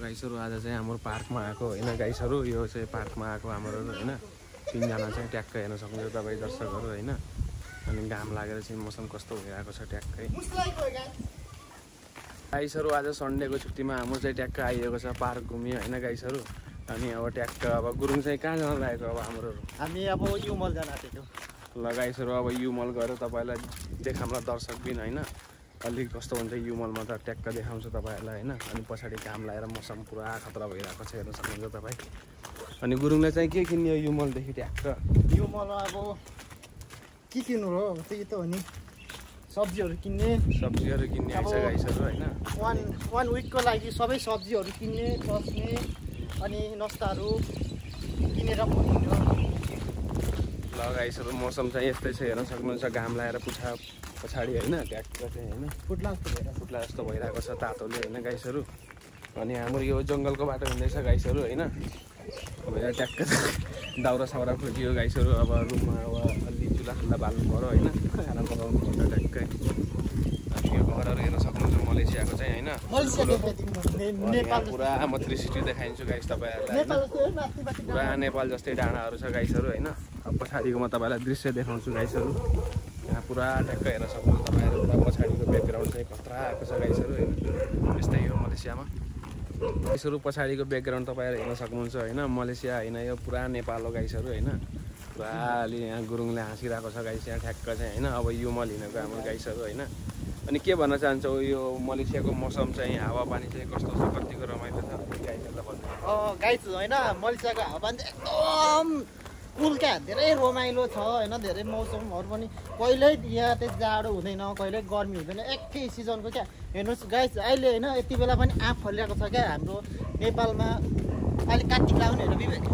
गाइसहरू आज चाहिँ हाम्रो पार्कमा आएको होइन गाइसहरू यो चाहिँ पार्कमा आएको हाम्रो होइन तीनजना चाहिँ ट्याक्क हेर्न सक्नुहुन्छ तपाईँ दर्शकहरू होइन अनि घाम लागेर चाहिँ मौसम कस्तो भइरहेको छ ट्याक्कै गाइसहरू आज सन्डेको छुट्टीमा हाम्रो चाहिँ ट्याक्क आइएको छ पार्क घुम्यो होइन गाइसहरू अनि अब ट्याक्क अब गुरुङ चाहिँ कहाँ जान लागेको अब हाम्रो हामी अब युमल जान आँटेको ल गाइसहरू अब युमल गएर तपाईँहरूलाई देखाउँला दर्शकबिन होइन अलिक कस्तो हुन्छ युमलमा त ट्याक्क देखाउँछु तपाईँहरूलाई होइन अनि पछाडि घाम लगाएर मौसम पुरा खतरा भइरहेको छ हेर्न सक्नुहुन्छ तपाईँ अनि गुरुङले चाहिँ के किन्यो युमलदेखि ट्याक्क युमल अब के किन्नु हो त्यही त हो नि सब्जीहरू किन्ने आइछ गाइसहरू होइन वान विकको लागि सबै सब्जीहरू किन्ने बस्ने अनि नास्ताहरू किनेर पठाउनु ल गाइसहरू मौसम चाहिँ यस्तै छ हेर्न सक्नुहुन्छ घाम लगाएर पछाडि होइन ट्याक्क चाहिँ होइन फुट्ला जस्तो भइरहेको छ तातोले होइन गाइसहरू अनि हाम्रो यो जङ्गलको बाटो हुँदैछ गाइसहरू होइन अब यहाँ ट्याक्क दाउरा साउरा खोजियो गाइसहरू अब रुममा अब अलि चुल्हा बाल्नु पऱ्यो होइन खाना पकाउनु पर्छ ट्याक्कै अनि यो घरहरू हेर्न सक्नुहुन्छ मलेसियाको चाहिँ होइन पुरा म 360 देखाइदिन्छु गाइस तपाईँहरूलाई पुरा नेपाल जस्तै डाँडाहरू छ गाइसहरू होइन अब पछाडिको म तपाईँलाई दृश्य देखाउँछु गाइसहरू यहाँ पुरा ट्याक्क हेर्न सक्नुहुन्छ तपाईँहरू पुरा पछाडिको ब्याकग्राउन्ड चाहिँ खतरा आएको छ गाइसहरू होइन यस्तै हो मलेसियामा गाइसहरू पछाडिको ब्याकग्राउन्ड तपाईँहरू हेर्न सक्नुहुन्छ होइन मलेसिया होइन यो पुरा नेपाल हो गाइसहरू होइन पुरा अलि यहाँ गुरुङले हाँसिरहेको छ गाइस यहाँ ठ्याक्क चाहिँ होइन अब युमल हिँडेको हाम्रो गाइसहरू होइन अनि के भन्न चाहन्छौ यो मलेसियाको मौसम चाहिँ हावापानी चाहिँ कस्तो छ कतिको रमाइलो छ गाइसहरूलाई भन्नु गाइस होइन मलेसियाको हावापानी एकदम कुल क्या धेरै रमाइलो छ होइन धेरै मौसमहरू पनि कहिल्यै यहाँ चाहिँ जाडो हुँदैन कहिल्यै गर्मी हुँदैन एकै सिजनको क्या हेर्नुहोस् गाइस अहिले होइन यति बेला पनि आँप फलिरहेको छ क्या हाम्रो नेपालमा अहिले कार्तिक लाग्ने हेर बिबेक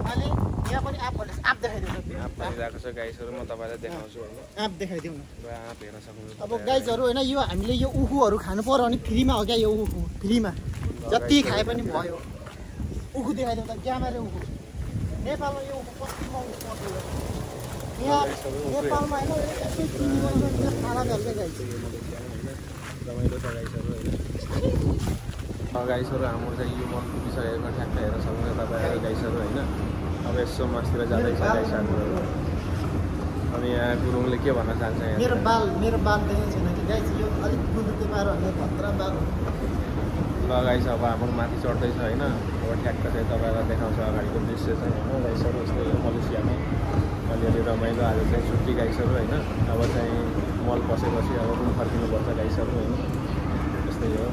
अहिले यहाँ पनि आँप फलेको छ आँप देखाइदिउँ आँप फलिरहेको छ गाइसहरू म तपाईँलाई देखाउँछु होइन आँप देखाइदिउँ न आँप हेर्न सक्नुहुन्छ अब गाइसहरू होइन यो हामीले यो उखुहरू खानु पर्यो भने फ्रीमा हो क्या यो उखु फ्रीमा जति खाए पनि भयो उखु देखाइदिउँ त क्यामेरा उखु नेपालमा यो कति महँगो पर्छ यहाँ नेपालमा होइन खाना चल्दै गाइस रमाइलो छ गाइसहरू होइन गाइसहरू हाम्रो चाहिँ यो मन पुगिसकेको ठ्याक्क हेर्न सक्नुहुन्छ तपाईँहरू गाइसहरू होइन अब यसो मासतिर जाँदैछ गाइसहरू अनि यहाँ गुरुङले के भन्न चाहन्छ मेरो बाल देखेको छैन कि गाइस यो अलिक गुन्द्रुके पारो भने खतरा बाल ल गाइस अब हाम्रो माथि चढ्दैछ होइन अब ठ्याक्क चाहिँ तपाईँलाई देखाउँछ अगाडिको दृश्य चाहिँ होइन गाइसहरू यस्तै हो मलेसियामा अलिअलि रमाइलो आज चाहिँ छुट्टी गाइसहरू होइन अब चाहिँ मल पसेपछि अब रुम फर्किनुपर्छ गाइसहरू होइन यस्तै हो